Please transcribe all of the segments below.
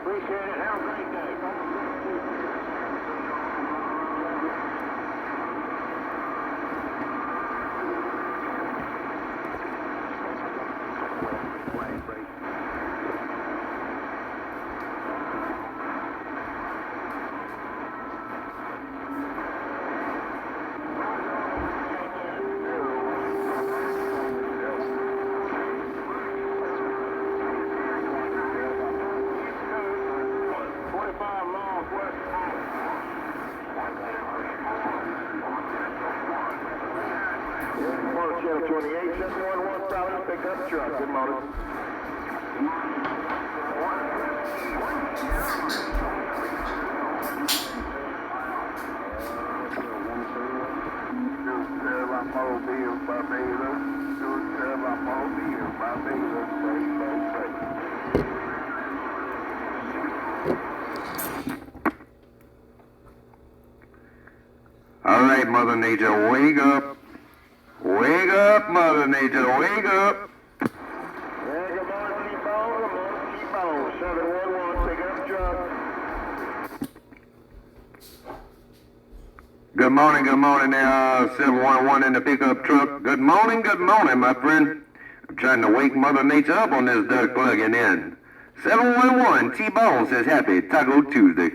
Appreciate it. Have a great day. Channel 28, 711, Providence, pickup truck. Good morning. All right, Mother Nature, wake up. Wake up, Mother Nature, wake up. Yeah, good morning, T-Bone. Good morning, T-Bone. 711, pickup truck. Good morning there, 711 in the pickup truck. Good morning, my friend. I'm trying to wake Mother Nature up on this dirt plugging in. 711, T-Bone says happy Taco Tuesday.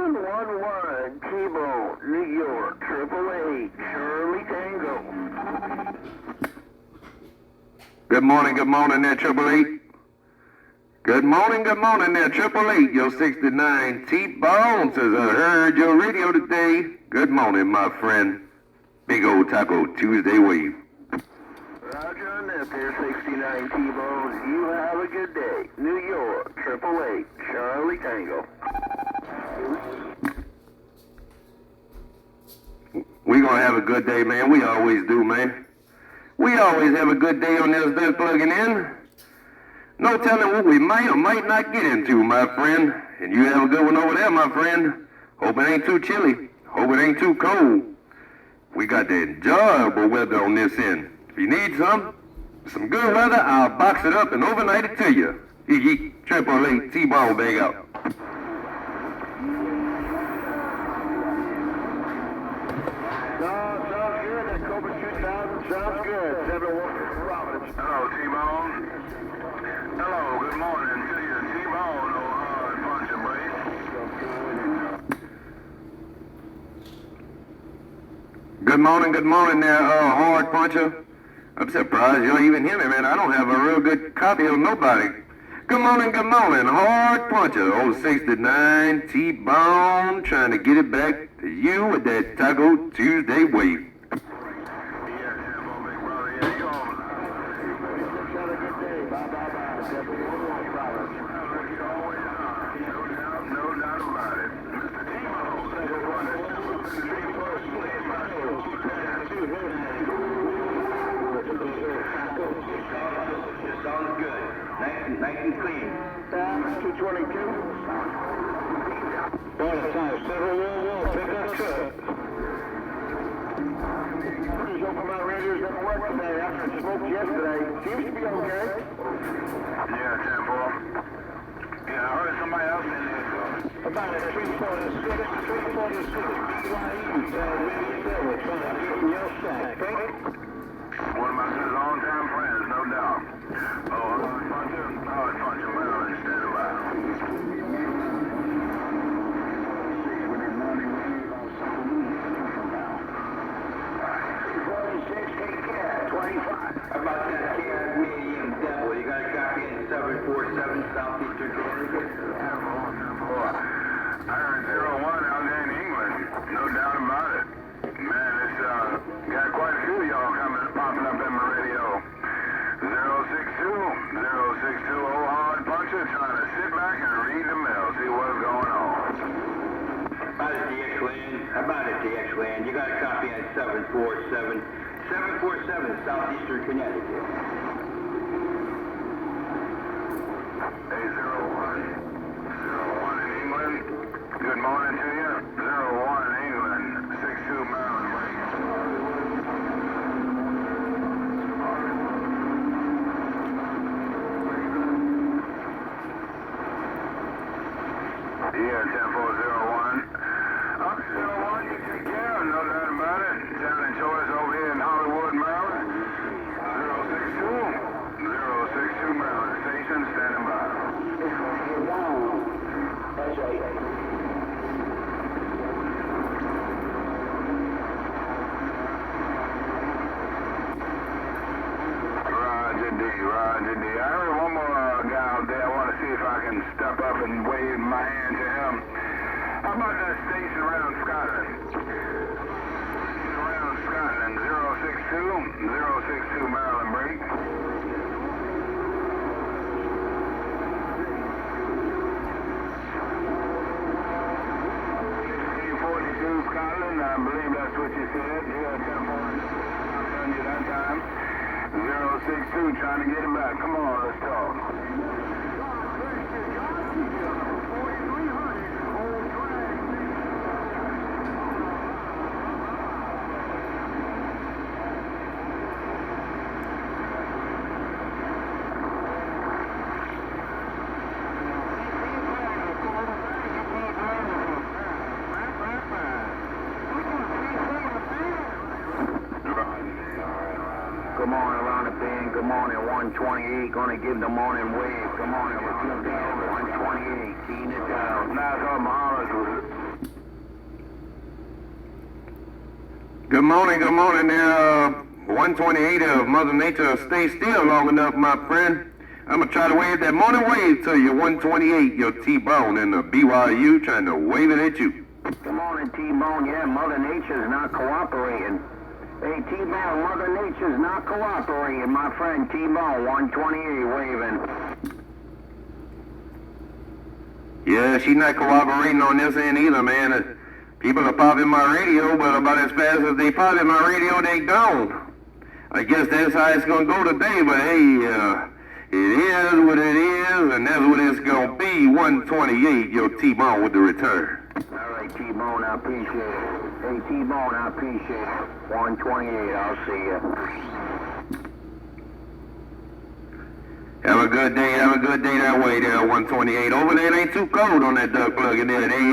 711 T-Bone, New York, 888, Shirley Tango. Good morning there, 888. Good morning there, 888. Your 69 T-Bone says I heard your radio today. Good morning, my friend. Big old Taco Tuesday wave. Roger on that there, 69 T-Bone. You have a good day. New York, 888, Charlie Tango. We gonna have a good day, man. We always do, man. We always have a good day on this dirt plugging in. No telling what we might or might not get into, my friend. And you have a good one over there, my friend. Hope it ain't too chilly. Hope it ain't too cold. We got the enjoyable weather on this end. If you need some good weather, I'll box it up and overnight it to you. Yee, 888 T-Bone bag out. Sounds good. 711 Providence. Hello, T-Bone. Hello, good morning to you, T-Bone. Punch and brace. Good morning there, hard puncher. I'm surprised you don't even hear me, man. I don't have a real good copy of nobody. Good morning, hard puncher. Old 69 T-Bone trying to get it back to you with that Taco Tuesday wave. Sounds good. Nice and clean. 222. Bonus time, 711, pick up truck. Just open my radios didn't work today after it smoked yesterday. Seems to be okay. Yeah, 10-4. Yeah, I heard somebody else in there. About at 346, BYE, radio trying to get in your sack. One of my long-time friends, no doubt. Hard puncher, Maryland, standing by. How about that cat, medium devil? You got a copy in 747 Southeastern Connecticut? I heard 01 out there in England. No doubt about it. Man, it's got quite a few of y'all popping up in my radio. 062, old hard puncher trying to sit back and read the mail, see what's going on. How about it, DX-Land? You got a copy on 747 Southeastern Connecticut. Hey, 01 in England. Good morning to you. station around Scotland. Around Scotland, 062 Maryland break. 42 Scotland, I believe that's what you said. Yeah, 10 on you that time. 062, trying to get him back. Come on, let's talk. Good morning around the bend. Good morning 128. Gonna give the morning wave. Good morning around the bend. 128. Keying it down. Nice on Muhammad. Good morning there, 128 of Mother Nature. Stay still long enough, my friend. I'm gonna try to wave that morning wave to you, 128, your T-Bone in the BYU, trying to wave it at you. Good morning, T-Bone. Yeah, Mother Nature's not cooperating. Hey, T-Bone, Mother Nature's not cooperating, my friend. T-Bone, 128 waving. Yeah, she's not cooperating on this end either, man. People are popping my radio, but about as fast as they popping my radio, they gone. I guess that's how it's gonna go today, but hey, it is what it is, and that's what it's gonna be. 128, your T-Bone with the return. All right, T-Bone, I appreciate it. Hey, T-Bone, I appreciate it. 128, I'll see you. Have a good day that way there, 128. Over there, it ain't too cold on that duck plug in there. They,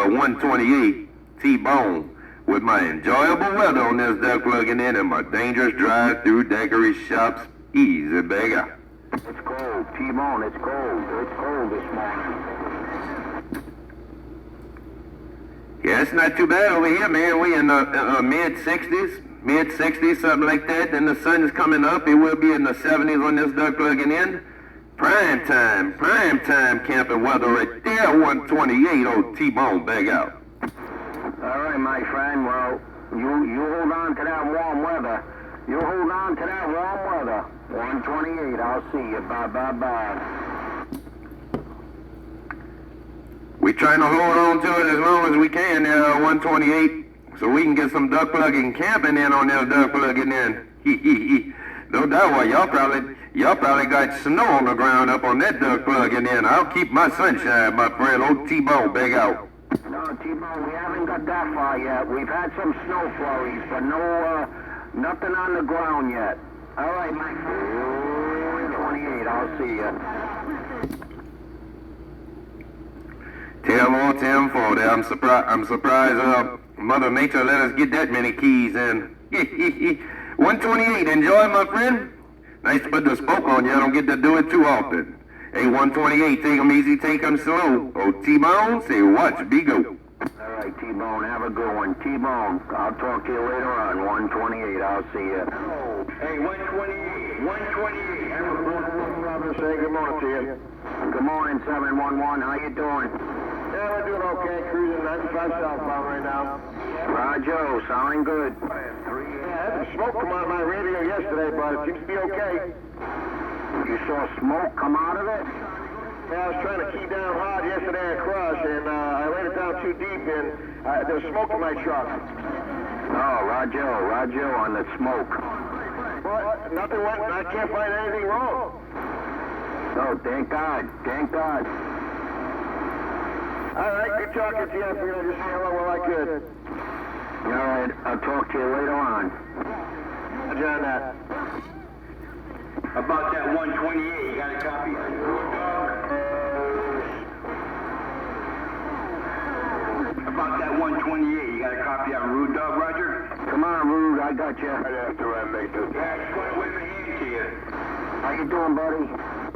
128, T-Bone, with my enjoyable weather on this duck plug in there and my dangerous drive through daiquiri shops. Easy, beggar. It's cold, T-Bone, it's cold. It's cold this morning. Yeah, it's not too bad over here, man. We in the mid-60s, something like that. Then the sun is coming up. It will be in the 70s on this duck plugging in. Prime time camping weather right there, 128, old T-Bone, bag out. All right, my friend. Well, you hold on to that warm weather. You hold on to that warm weather. 128, I'll see you. Bye. We trying to hold on to it as long as we can there, 128, so we can get some duck plugging camping in on this duck plugging in. No doubt, well, y'all probably got snow on the ground up on that duck plugging in. I'll keep my sunshine, my friend. Old T-Bone, big out. No, T-Bone, we haven't got that far yet. We've had some snow flurries, but nothing on the ground yet. All right, my friend. 128, I'll see you. 10-4 there. I'm surprised Mother Nature let us get that many keys in. 128, enjoy, my friend. Nice to put the spoke on you. I don't get to do it too often. Hey, 128, take them easy, take them slow. Oh, T-Bone, say watch, be go. All right, T-Bone, have a good one. T-Bone, I'll talk to you later on. 128, I'll see you. Hey, 128. Have a good one, brother. Say good morning to you. Good morning, 711. How you doing? Yeah, we're doing okay. Cruising 95 southbound right now. Roger, sounding good. Yeah, I had some smoke come out of my radio yesterday, but it seems to be okay. You saw smoke come out of it? Yeah, I was trying to key down hard yesterday at Crush, and I laid it down too deep, and there was smoke in my truck. Oh, Roger on the smoke. But nothing went, I can't find anything wrong. Oh, thank God. All right, good talking to you. I figured I'd just say hello while I could. All right, I'll talk to you later on. Roger on that. About that 128, you got a copy? About that 128, you got a copy on Rude Dog, Roger? Come on, Rude, I got you. Right after I make this. Yeah, I just want to wave a hand to you. How you doing, buddy?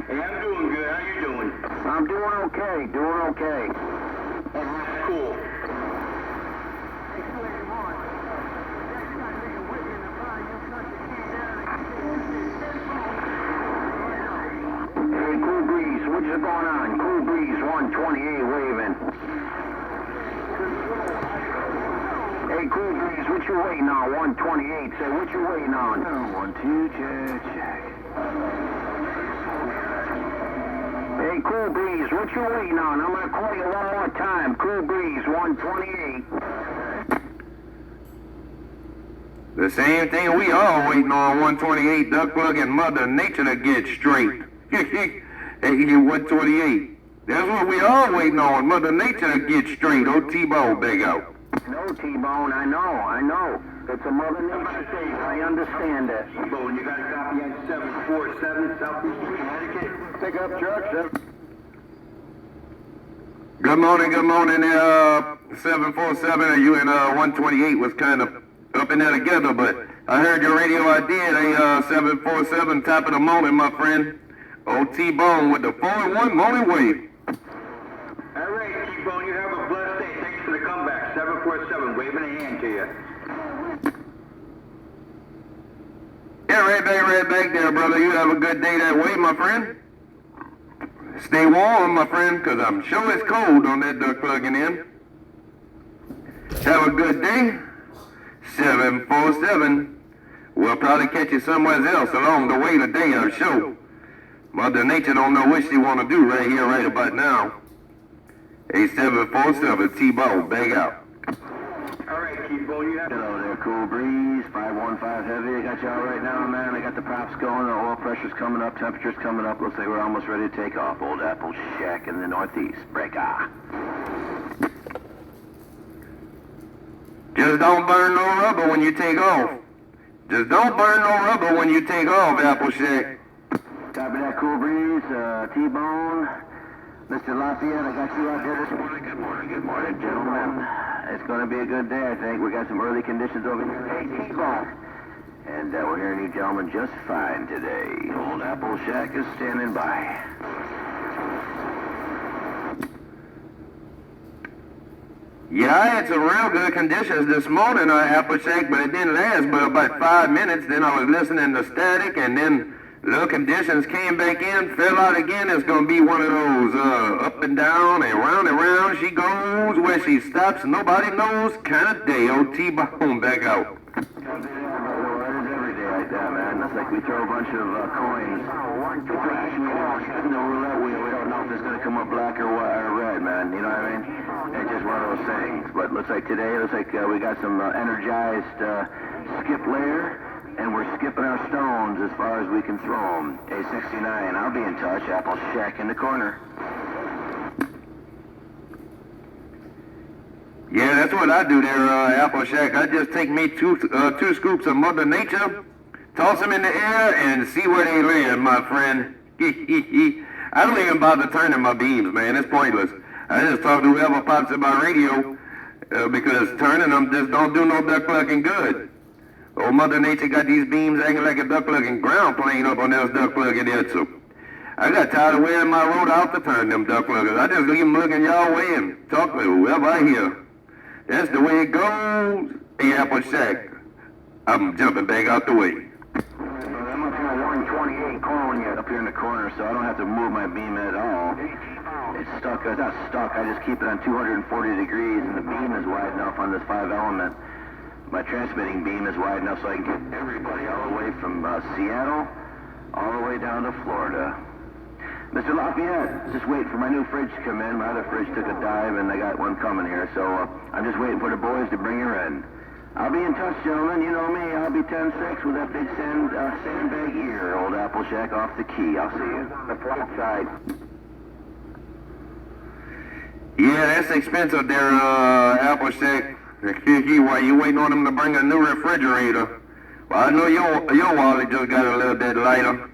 Hey, I'm doing good. How you doing? I'm doing okay. That's cool. Hey, Cool Breeze, what's going on? Cool Breeze 128 waving. Hey, Cool Breeze, what you waiting on? 128. Say, what you waiting on? 1-2, check. Hey, Cool Breeze, what you waiting on? I'm gonna call you one more time. Cool Breeze, 128. The same thing we all waiting on, 128, duck plug and Mother Nature to get straight. Hey, 128. That's what we all waiting on, Mother Nature to get straight. Oh, T-Bone, big out. No, T-Bone, I know. It's a Mother Nature thing. I understand that. T-Bone, you got a copy on 747 Southeast Connecticut? Pick up truck, 7. Good morning, 747. You and 128 was kind of up in there together, but I heard your radio idea. 747, top of the morning, my friend. Oh, T-Bone with the 4-1 morning wave. All right, T-Bone, you have a blessed day. Thanks for the comeback. 747, waving a hand to you. Yeah, right back there, brother. You have a good day that way, my friend. Stay warm, my friend, because I'm sure it's cold on that duck plugging in. Have a good day. 747. We'll probably catch you somewhere else along the way today, I'm sure. Mother Nature don't know what she want to do right here, right about now. 747, T-Bone, bag out. All right, T-Bone, you have... Hello there, Cool Breeze, 515 Heavy. I got you all right now, man. I got the props going. The oil pressure's coming up, temperature's coming up. Looks like we're almost ready to take off. Old Apple Shack in the northeast. Break ah. Just don't burn no rubber when you take off. Just don't burn no rubber when you take off, Apple Shack. Copy that, Cool Breeze. T-Bone. Mr. Lafayette, I got you out there this morning. Good morning, gentlemen. It's going to be a good day, I think. We got some early conditions over here. Hey, T-Bone. And we're hearing you gentlemen just fine today. Old Apple Shack is standing by. Yeah, I had some real good conditions this morning on Apple Shack, but it didn't last but about 5 minutes. Then I was listening to static, and then little conditions came back in, fell out again. It's going to be one of those up and down and round she goes where she stops. Nobody knows kind of day. Oh, T-Bone back out. It is every day like that, man. It's like we throw a bunch of coins. No roulette wheel. We don't know if it's going to come up black or white or red, man. You know what I mean? It's just one of those things. But looks like today, we got some energized skip layer. And we're skipping our stones as far as we can throw them. A69, I'll be in touch. Apple Shack in the corner. Yeah, that's what I do there, Apple Shack. I just take me two scoops of Mother Nature, toss them in the air, and see where they land, my friend. I don't even bother turning my beams, man. It's pointless. I just talk to whoever pops in my radio because turning them just don't do no duck plugging good. Oh, Mother Nature got these beams acting like a duck plugging ground plane up on those duck plugging there, so I got tired of wearing my road out to turn them duck pluggers. I just leave them looking y'all way and talk to whoever I hear. That's the way it goes. Hey, Apple Shack, I'm jumping back out the way. I'm up here at 128 calling you up here in the corner, so I don't have to move my beam at all. It's stuck. It's not stuck. I just keep it on 240 degrees, and the beam is wide enough on this 5-element. My transmitting beam is wide enough so I can get everybody all the way from Seattle all the way down to Florida. Mr. Lafayette, just waiting for my new fridge to come in. My other fridge took a dive, and I got one coming here, so I'm just waiting for the boys to bring her in. I'll be in touch, gentlemen. You know me. I'll be 10-6 with that big sandbag ear. Old Apple Shack off the key. I'll see you. The flat side. Yeah, that's expensive there, Apple Shack. Why you waiting on them to bring a new refrigerator? Well, I know your wallet just got a little bit lighter.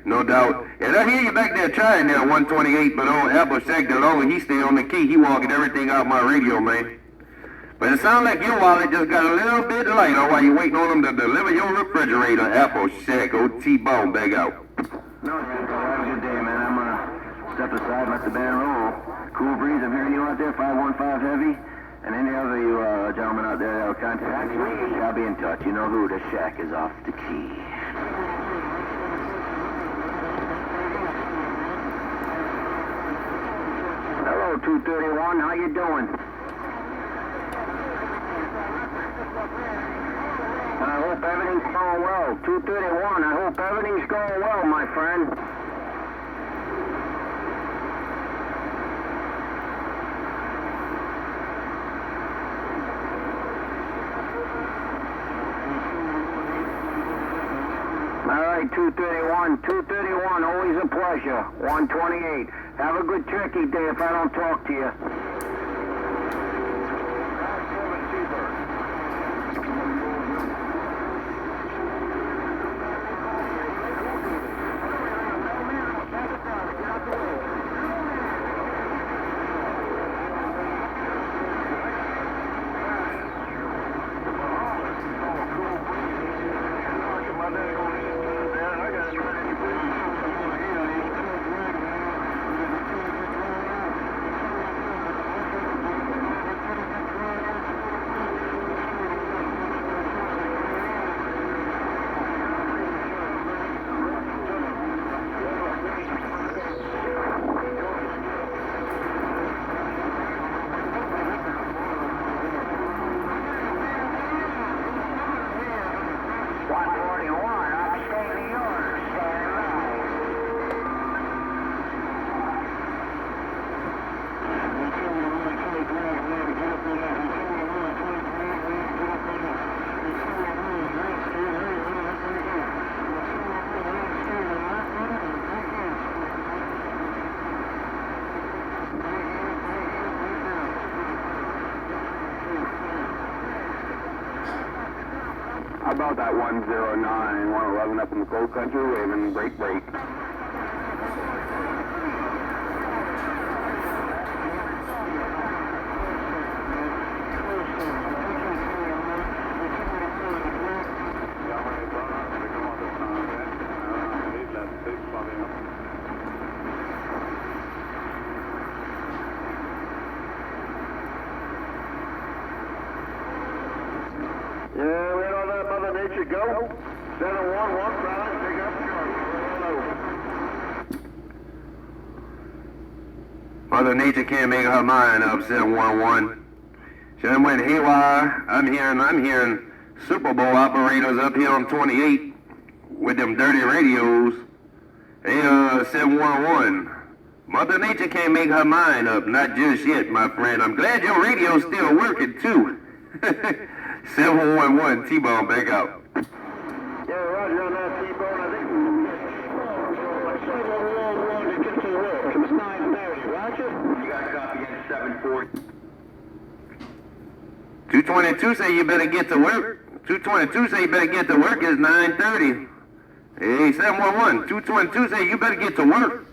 No doubt. And I hear you back there trying there, 128, but old Apple Shack, the longer he stay on the key, he walking everything out my radio, man. But it sounds like your wallet just got a little bit lighter while you waiting on them to deliver your refrigerator, Apple Shack. Old T-Bone back out. No, have a good day, man. I'm gonna step aside and let the band roll. Cool Breeze, I'm hearing you out there, 515 Heavy. And any other you gentlemen out there that'll contact me, I'll be in touch. You know who, the Shack is off the key. Hello, 231. How you doing? I hope everything's going well. 231, I hope everything's going well, my friend. All right, 231, always a pleasure. 128. Have a good turkey day if I don't talk to you. How about that 109, 111 up in the cold country, waving break. Yeah, we don't let Mother Nature go. 711, trying to pick up charge. Mother Nature can't make her mind up, 711. She done went haywire. I'm hearing Super Bowl operators up here on 28 with them dirty radios. Hey, 711. Mother Nature can't make her mind up, not just yet, my friend. I'm glad your radio's still working, too. 711, T-Bone, back out. Yeah, roger on that, T-Bone. I think 711 to get to work. It's 9:30, roger? You got a copy at 740. 222 say you better get to work. 222 say you better get to work. It's 9:30. Hey, 711, 222 say you better get to work.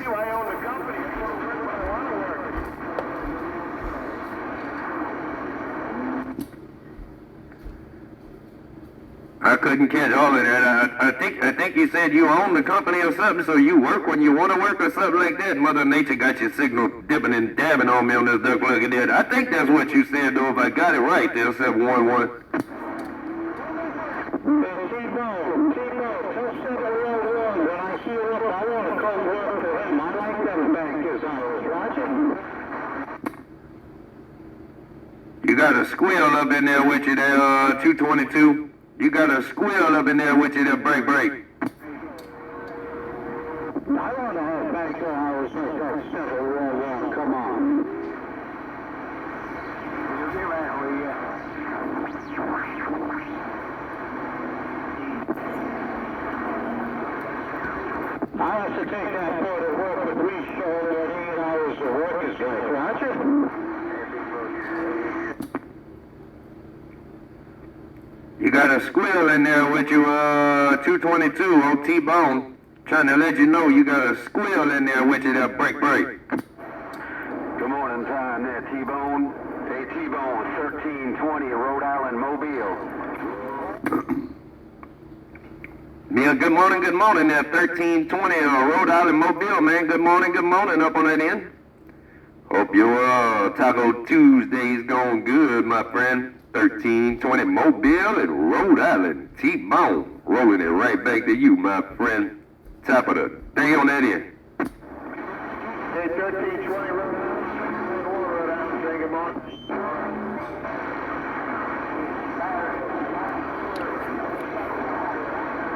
I own the company. I want to work. I couldn't catch all of that. I think you said you own the company or something, so you work when you want to work or something like that. Mother Nature got your signal dipping and dabbing on me on this duck looking there. I think that's what you said, though, if I got it right there, 711. T-Bone, tell 711 when I see you up, I want to come work for him. I like them bankers hours, roger? You got a squeal up in there with you there, 222. You got a squeal up in there with you there, break. I want to have banker hours with that 711. Come on. I have to take that boy to work with me, show that 8 hours of work is like, roger? You got a squeal in there with you, 222 on T-Bone. Trying to let you know you got a squeal in there with you there, break. Good morning time there, T-Bone. Hey, T-Bone, 1320, Rhode Island, Mobile. Yeah, good morning there, 1320, Rhode Island, Mobile, man. Good morning up on that end. Hope your Taco Tuesday's going good, my friend. 1320, Mobile and Rhode Island, T-Bone, rolling it right back to you, my friend. Top of the day on that end. Okay, 1320 Rhode Island, say good morning.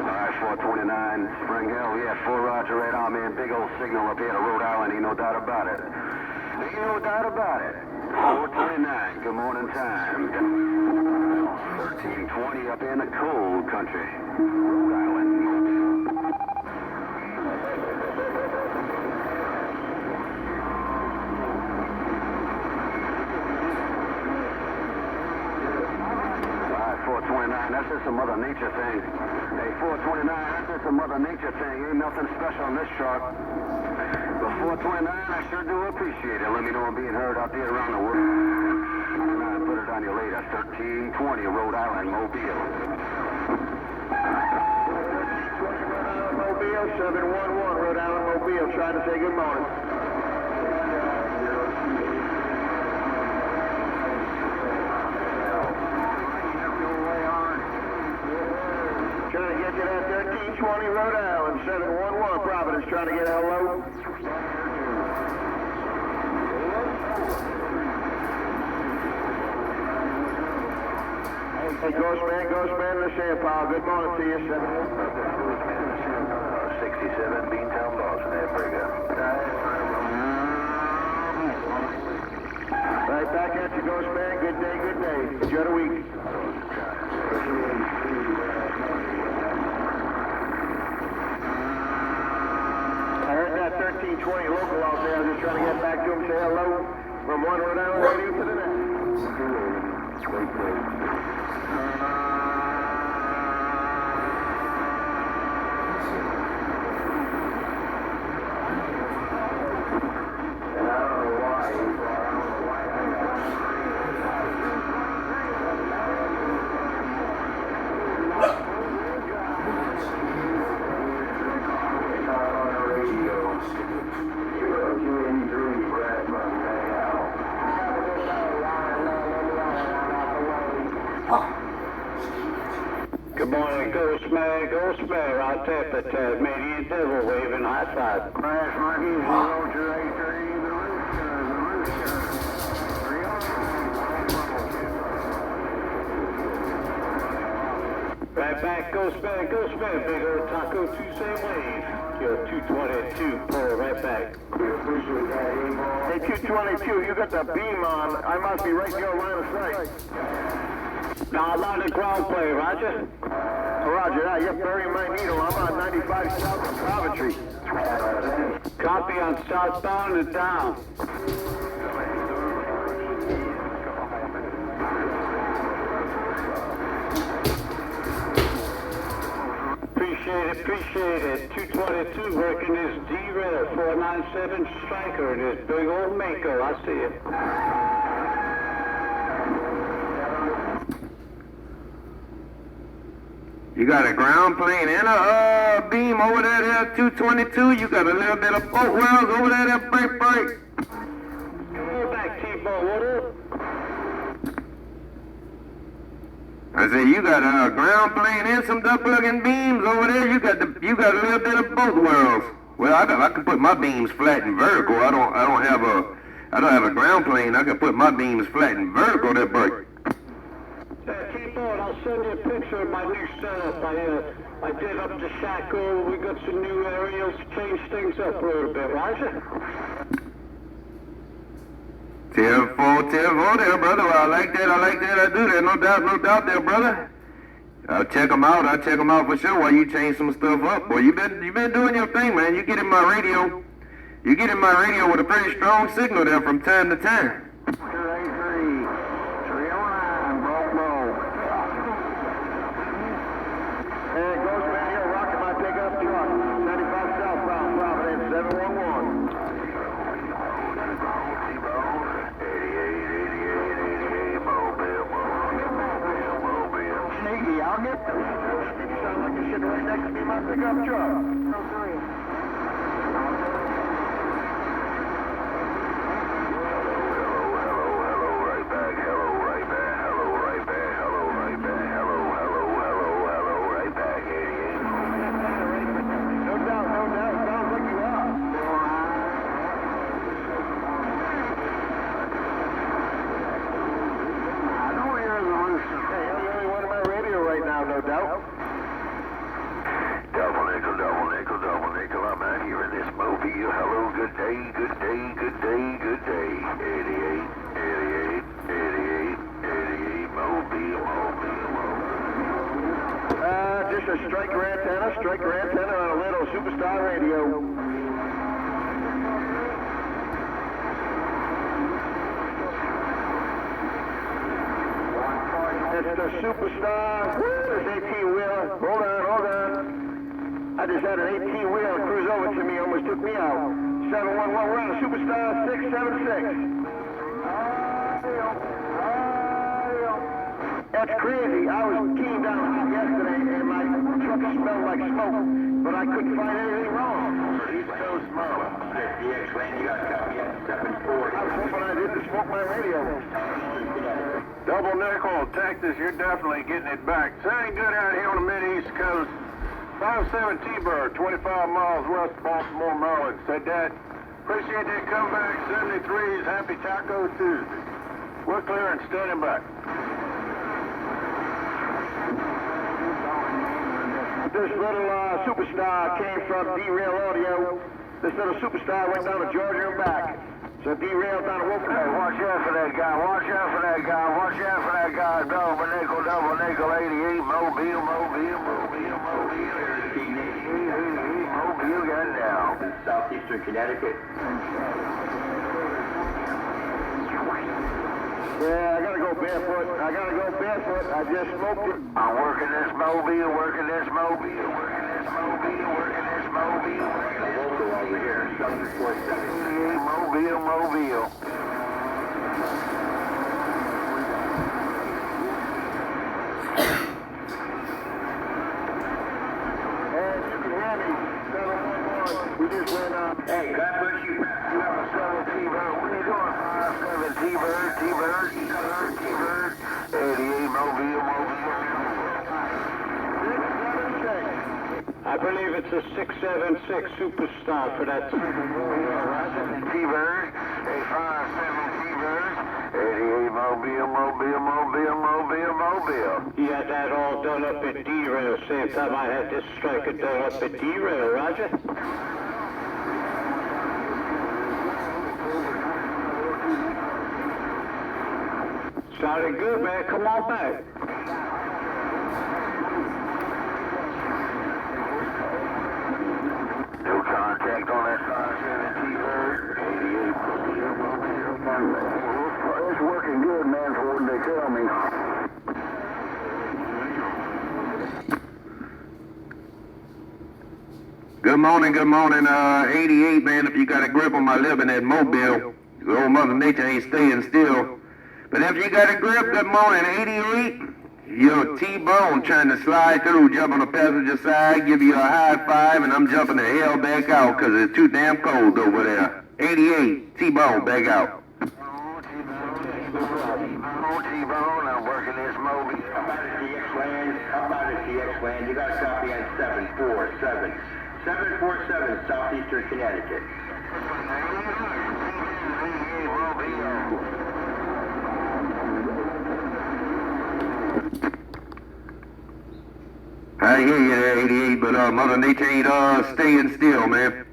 Alright, 429 Spring Hill, yeah, 4 Roger, right on, man. Big old signal up here to Rhode Island, ain't no doubt about it. Ain't no doubt about it. 429, good morning time. 1320 up in the cold country. Rhode Island. Alright, 429, that's just a Mother Nature thing. Hey, 429, that's just a Mother Nature thing. Ain't nothing special on this truck. But 429, I sure do appreciate it. Let me know I'm being heard out there around the world. I'll put it on you later. 1320 Rhode Island, Mobile. 1320 Mobile, 711 Rhode Island, Mobile. Trying to say good morning. Trying to get you that 1320 Rhode Island, 711 Providence. Trying to get hello. Hey, Ghost Man, listen, pal. Good morning to you, 67 Beantown, Boston, there, pretty good. Right back at you, Ghost Man. Good day, good day. Enjoy the week. I heard that 1320 local out there. I was just trying to get back to him, say hello from one Rhode Island radio to the next. Good morning, Ghost Man, right there at the Tasmanian Devil waving high five. Crash Monkeys, Roger 83, the Right back, Ghost Man, big old Taco Tuesday wave. Yo, 222, pull right back. Hey, 222, you got the beam on. I must be right in your line of sight. Now I'm on the ground play, Roger. Roger that. You're burying my needle. I'm on 95 South of Coventry. Copy on southbound and down. Appreciate it. 222 working his D-Red 497 striker and his big old Mako. I see it. You got a ground plane and a beam over there, 222. You got a little bit of boat wells over there, break. Go back, T-Bone. What up? I said you got a ground plane and some duck-looking beams over there. You got a little bit of both worlds. Well, I can put my beams flat and vertical. I don't have a ground plane. I can put my beams flat and vertical. That break. T-Bone, I'll send you a picture of my new setup. I did up the shack over. We got some new aerials to change things up a little bit, Roger. 10-4 there, brother. Well, I like that. I do that. No doubt there, brother. I'll check them out for sure while you change some stuff up. Boy, you been doing your thing, man. You get in my radio with a pretty strong signal there from time to time. 283, 309, bro. Hey, Ghost Man, you're rocking my pickup truck. 75 southbound, Providence, 711. I'll get them. You sound like you're sitting right next to me in my pickup truck. good day, good day, good day, good day. 88, 88, 88, 88, Mobile, Mobile, Mobile. Just a striker antenna on a little Superstar radio. It's the Superstar. There's 18-wheeler. Hold on. I just had an 18-wheeler cruise over to me, almost took me out. 711, we're on a Superstar 676. That's crazy. I was keying down hot yesterday and my truck smelled like smoke, but I couldn't find anything wrong. East Coast Merlin. DX-Land, you got a copy at 740. I was hoping I didn't smoke my radio. Double nickel, Texas, you're definitely getting it back. Sounding good out here on the mid-East Coast. 57 tbird, 25 miles west of Baltimore, Maryland. Said that. Appreciate that comeback. 73s, happy Taco Tuesday. We're clear and standing back. This little Superstar came from D-Rail Audio. This little Superstar went down to Georgia and back. So D-Rail down to Woken. Hey, watch out for that guy. Watch out for that guy. Watch out for that guy. Double nickel, 88. Mobile, Mobile, Mobile, Mobile. Mobile got it down. Southeastern Connecticut. Yeah, I gotta go barefoot. I just smoked it. I'm working this Mobile, working this Mobile, working this Mobile, working this Mobile. Local over here, 747. Mobile, Mobile. And you can hear me. 711. We just went up. Hey, God bless you. You have a 7 T-Bird. What are you doing? 7 T-Bird, T-Bird, T-Bird, T-Bird. 88 Mobile, Mobile. I believe it's a 676 Superstar for that. T-Bird, 857 T-Bird. 88 Mobile, Mobile, Mobile, Mobile, Mobile. He had that all done up at D-Rail. Same time I had this striker done up at D-Rail, Roger? Sounded good, man. Come on back. No contact on that 57 T-Bird. 88 Mobile. It's working good, man, for what they tell me. Good morning, 88, man. If you got a grip on my lip in that Mobile, old Mother Nature ain't staying still. But if you got a grip, good morning, 88. You're T-Bone trying to slide through, jump on the passenger side, give you a high five, and I'm jumping the hell back out because it's too damn cold over there. 88, T-Bone, back out. T-Bone, I'm working this Mobile. How about a DX-Land? You got a copy on 747. 747, Southeastern Connecticut. I hear you there, 88, but Mother Nature ain't staying still, man.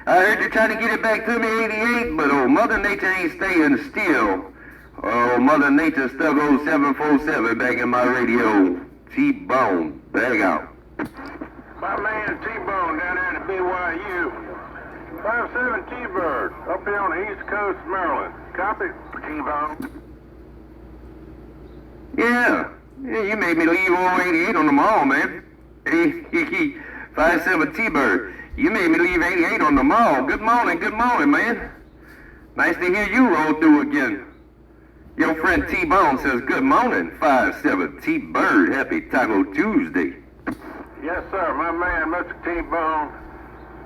I heard you trying to get it back to me, 88, but Mother Nature ain't staying still. Mother Nature stuck old 747 back in my radio. T-Bone, back out. My man T-Bone down there in the BYU. 57 T-Bird, up here on the East Coast, Maryland. Copy, T-Bone. Yeah, you made me leave old 88 on the mall, man. 57 T-Bird. You made me leave 88 on the mall. Good morning, man. Nice to hear you roll through again. Your friend T-Bone says good morning, 57 T-Bird. Happy Taco Tuesday. Yes, sir, my man, Mr. T-Bone.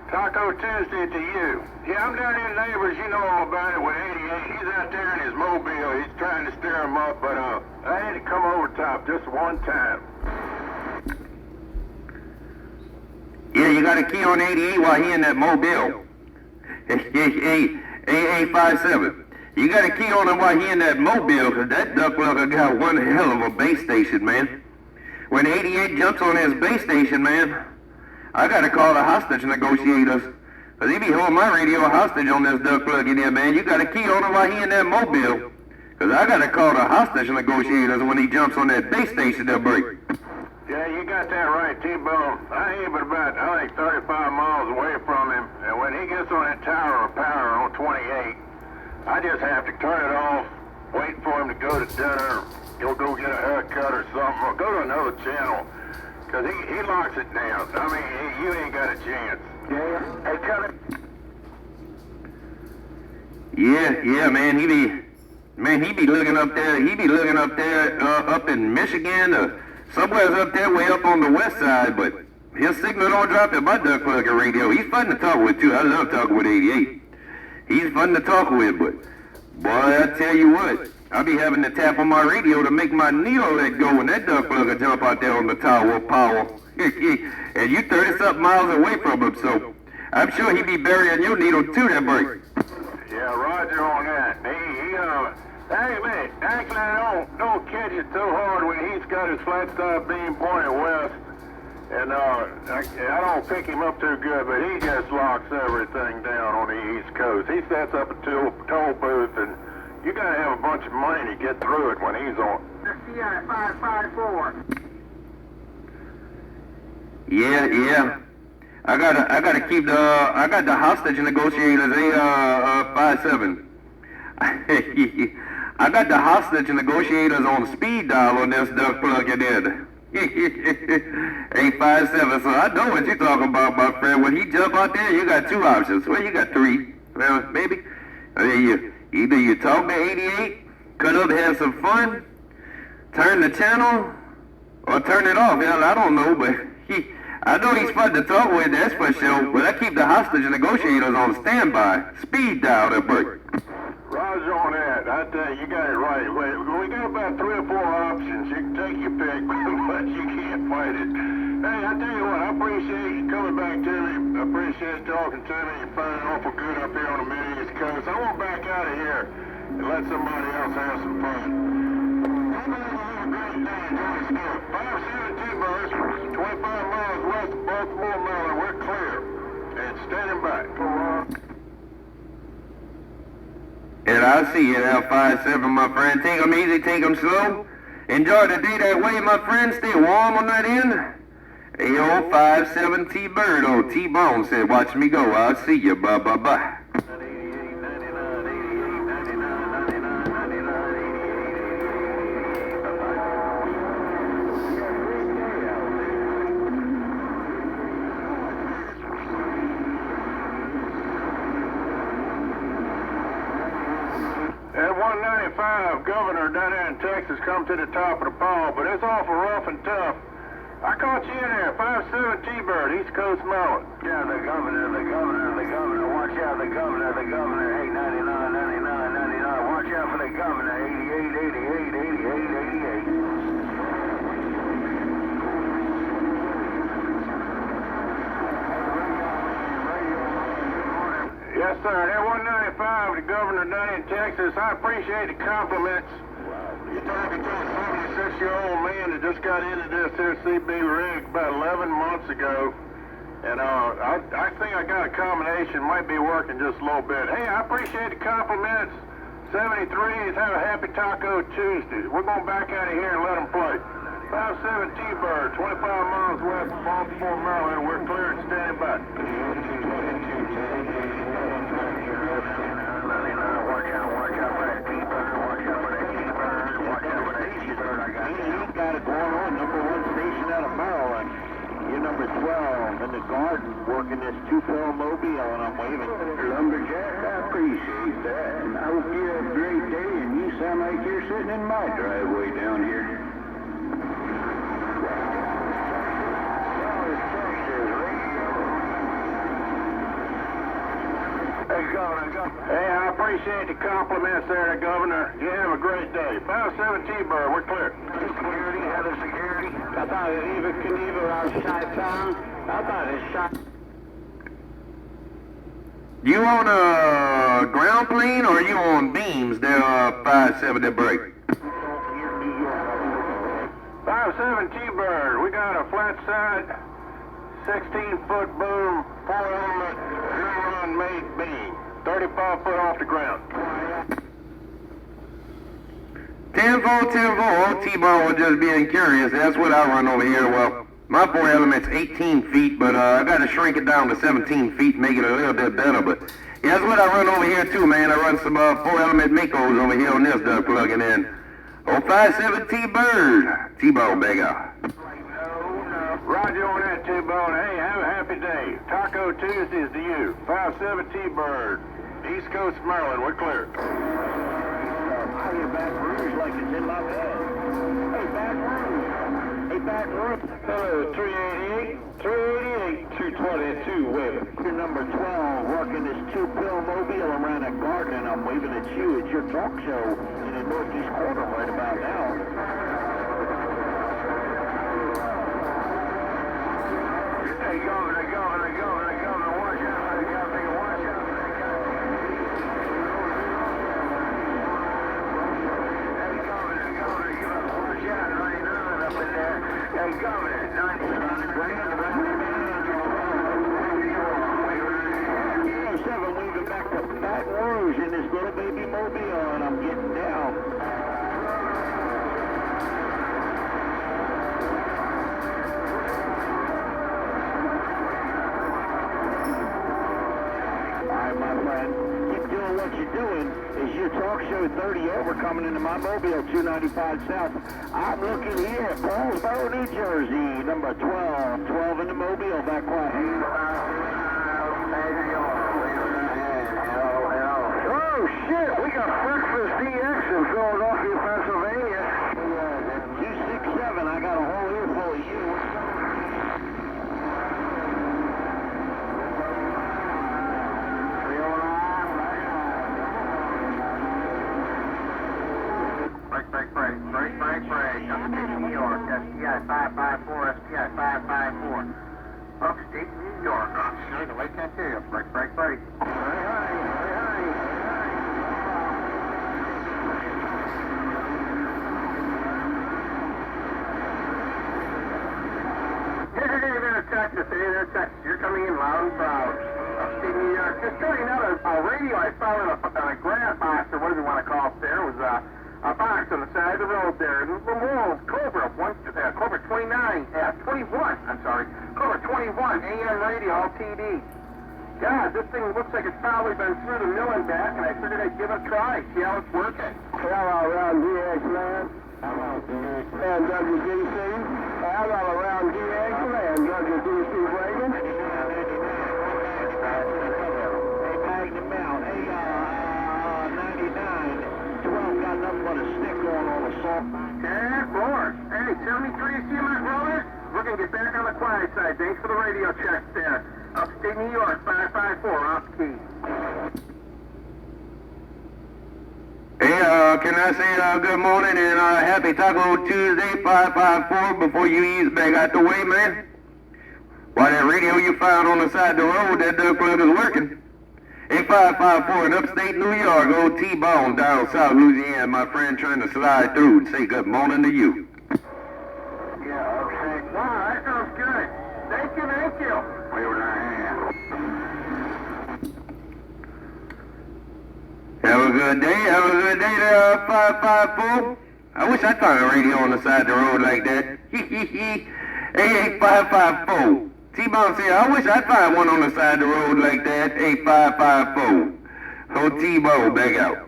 Taco Tuesday to you. Yeah, I'm down here, neighbors. You know all about it with 88. He's out there in his Mobile. He's trying to steer him up, but I had to come over top just one time. Yeah, you got a key on 88 while he in that Mobile. Hey, 57. You got a key on him while he in that Mobile, because that duck looker got one hell of a base station, man. When 88 jumps on his base station, man, I got to call the hostage negotiators. Cause he be holding my radio hostage on this duck plug in there, man. You got a key on him while he in that mobile. Cause I gotta call the hostage negotiators when he jumps on that base station to break. Yeah, you got that right, T-Bone. I ain't but about, I think, 35 miles away from him. And when he gets on that tower of power on 28, I just have to turn it off, wait for him to go to dinner. He'll go get a haircut or something, or go to another channel. Because he locks it down. I mean, you ain't got a chance. Yeah. Hey, cut it. Yeah, man, he be looking up there, up in Michigan, somewhere's up there, way up on the west side, but his signal don't drop at my duck plug radio. He's fun to talk with, too. I love talking with 88. He's fun to talk with, but, boy, I tell you what, I be having to tap on my radio to make my needle let go when that duck plug jump out there on the tower of power. And you 30-something miles away from him, so I'm sure he be burying your needle, too, that break. Yeah, Roger on that. Hey, man, actually, don't catch it so hard when he's got his flat side beam pointed west. And I don't pick him up too good, but he just locks everything down on the East Coast. He sets up a toll booth, and you gotta have a bunch of money to get through it when he's on. CI 554. Yeah. I got the hostage negotiators, 57. I got the hostage negotiators on speed dial on this duck plug in there. 857, so I know what you're talking about, my friend. When he jump out there, you got two options. Well, you got three. Well, maybe. Either you talk to 88, cut up, have some fun, turn the channel, or turn it off. Hell, I don't know, but I know he's fun to talk with, that's for sure. But I keep the hostage negotiators on standby. Speed dial that break. Roger on that. I tell you, you got it right. We got about 3 or 4 options. You can take your pick, but you can't fight it. Hey, I tell you what, I appreciate you coming back to me. I appreciate talking to me. You're finding awful good up here on the Mid-East Coast. I want back out of here and let somebody else have some fun. I'm going to have a great day. Enjoy the stuff. 572 birds, 25 miles west of Baltimore, Maryland. We're clear and standing by. And I see you now, 57, my friend. Take 'em easy, take 'em slow. Enjoy the day that way, my friend. Stay warm on that end. Hey, old 57 T-Bird, old T-Bone said, watch me go. I'll see you. Bye. At 195, Governor down there in Texas come to the top of the pole, but it's awful rough and tough. I caught you in there, 57 T-Bird, East Coast Maryland. Yeah, the governor, watch out, the governor, 899, 99, 99, watch out for the governor, 88, 88, 88, 88. Yes, sir. At 195, the governor down in Texas, I appreciate the compliments. You're talking to a 76-year-old man that just got into this here CB rig about 11 months ago. And I think I got a combination, might be working just a little bit. Hey, I appreciate the compliments. 73s, have a happy Taco Tuesday. We're going back out of here and let them play. 57 T-Bird, 25 miles west of Baltimore, Maryland. We're clear and standing by. He's got it going on, #1 station out of Maryland. You're number 12 in the garden working this 2-4 mobile, and I'm waving. Lumberjack, I appreciate that. And I hope you have a great day, and you sound like you're sitting in my driveway down here. Hey, I appreciate the compliments there, Governor. You have a great day. 57 T-Bird, we're clear. Security, other security. I thought it even Knievel outside town. I thought it shot. You on a ground plane or you on beams there, 57 that break? 57 T-Bird, we got a flat side, 16-foot boom, 4 element, beam. 35 foot off the ground. 10-4, T-Bone was just being curious. That's what I run over here. Well, my 4 element's 18 feet, but I got to shrink it down to 17 feet, make it a little bit better. But yeah, that's what I run over here too, man. I run some 4 element Makos over here on this duck plugging in. 057 tbird, T-Bone back out. Roger on that, T-Bone. Hey, have a happy day. Taco Tuesdays to you. 57 T-Bird. East Coast, Maryland. We're clear. I hear Baton Rouge like it's in my bed. Hey, Baton Rouge. Hey, Baton Rouge. Hello, 388, 222, waving. You're number 12, working this 2-pill mobile around a garden, and I'm waving at you. It's your talk show in the northeast corner right about now. Hey, Governor, watch out. I gotta take a watch out. Hey, Governor, you gotta watch out. There ain't nothing up in there. Hey, Governor, 7 moving back to Baton Rouge in this little baby mobile, and I'm getting down. Keep doing what you're doing. Is your talk show 30 over coming into my mobile 295 South. I'm looking here at Paulsboro, New Jersey, number 12. 12 in the mobile, back quiet. Oh, shit, we got Breakfast DX in Philadelphia, Pennsylvania. 267, I got a whole earful of you. Break. Upstate New York, STI 554, STI 554. Upstate New York, on the Lake Ontario. Break. Hey, there, Texas. You're coming in loud and proud. Upstate New York. Just throwing out a radio I found in a grant box, or whatever you want to call it there. It was a box on the side of the road there. And the little Cobra 21, Cobra 21, AM radio, LTD. God, this thing looks like it's probably been through the mill and back, and I figured I'd give it a try, see how it's working. Hello, around DX, man. And WDC. Hello, around DX, man. WDC Reagan. Hey, Magnum Mount. Hey, 99. 12 got nothing but a stick going on a soft. 10-4. Hey, tell me 3 to see my brother. We're going to get back on the quiet side. Thanks for the radio check there. Upstate New York, 554, off key. Hey, can I say good morning and happy Taco Tuesday, 554, before you ease back out the way, man? Why, that radio you found on the side of the road, that duck plug is working. Hey, 554 in upstate New York, old T-Bone down south Louisiana, my friend trying to slide through and say good morning to you. Yeah, okay. Wow, that sounds good. Thank you. Wave with our hand. Have a good day there, 554. I wish I'd find a radio on the side of the road like that. Hey, 554. T-Bone said, I wish I'd find one on the side of the road like that. 8554. Oh, T-Bone, back out.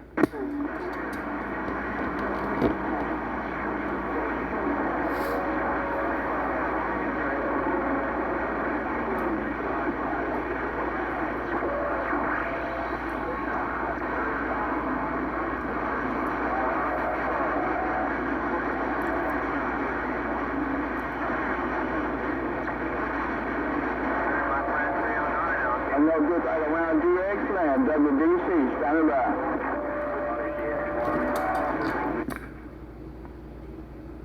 I'm no good right around DX land, WDC, standing by.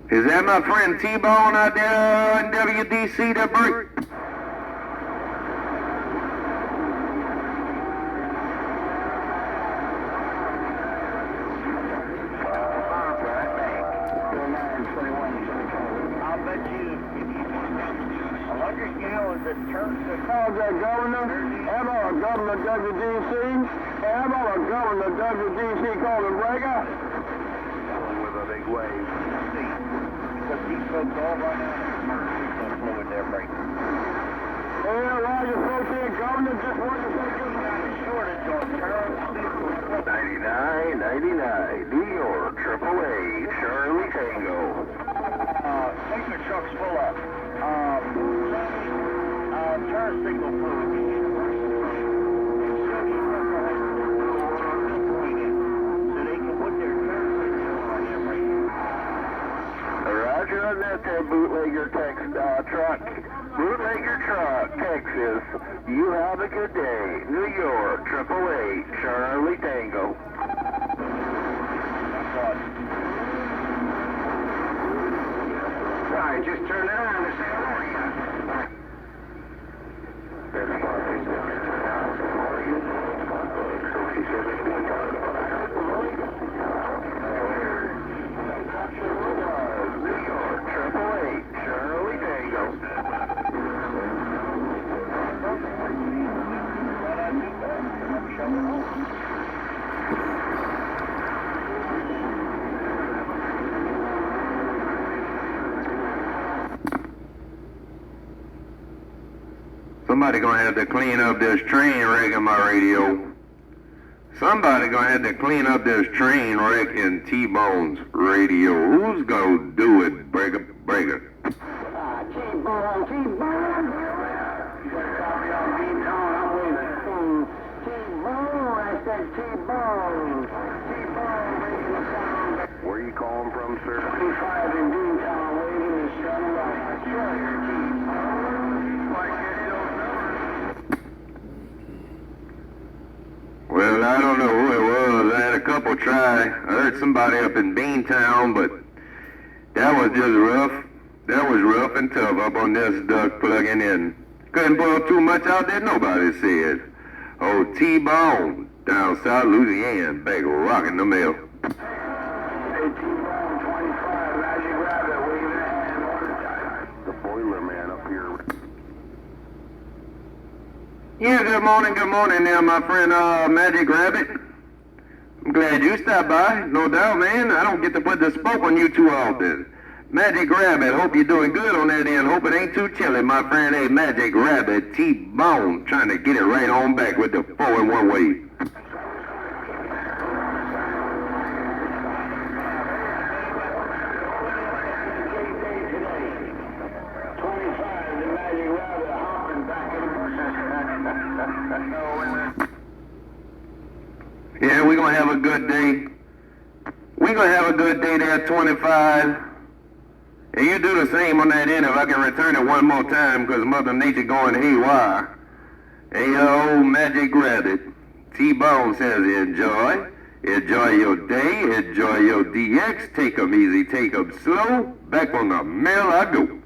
Is that my friend T-Bone out there in WDC that break? I'll bet you 100 gallons of turns. How's that, Governor? Hello, Governor WGC? Hey, I'm on a governor WGC calling Breaker. With a big wave. Because these folks all right now in fluid there, breaking. Yeah, Roger, folks here, governor, just wanted to say good night. Shortage on Charles 99, New York, AAA, Charlie Tango. Take your trucks full up. Turn signal fluid. So they can put their turn signal on their brake. Roger on that there bootlegger truck. Bootlegger truck, Texas. You have a good day. New York, AAA, Charlie Tango. Right, just turn it on to say hello to you. New York, AAA, Charlie Tango. Somebody gonna have to clean up this train wreck in my radio. Somebody gonna have to clean up this train wreck in T-Bone's radio. Who's gonna do it, Breaker? T-Bone. You got a copy on Beantown? I'm waiting. T-Bone, I said T-Bone. T-Bone making the sound. Where you calling from, sir? 25 in Beantown, waiting to shut him up. That's right, T-Bone. Like it don't know. Well, I don't know who it was. I had a couple try. I heard somebody up in Beantown, but that was just rough. That was rough and tough up on this duck plugging in. Couldn't boil too much out there, nobody said. Oh, T-Bone, down South Louisiana, back rocking the mill. Hey, T-Bone, 25, Magic Rabbit, waving a hand, order time. The boiler man up here. Yeah, good morning there, my friend, Magic Rabbit. I'm glad you stopped by, no doubt, man. I don't get to put the spoke on you too often. Magic Rabbit, hope you're doing good on that end. Hope it ain't too chilly, my friend. Hey, Magic Rabbit, T-Bone, trying to get it right on back with the 4-in-1 wave. Yeah, we're gonna have a good day. We're gonna have a good day there, 25. And you do the same on that end if I can return it one more time, because Mother Nature going haywire. Hey, old Magic Rabbit, T-Bone says enjoy. Enjoy your day, enjoy your DX. Take 'em easy, take 'em slow. Back on the mill I go.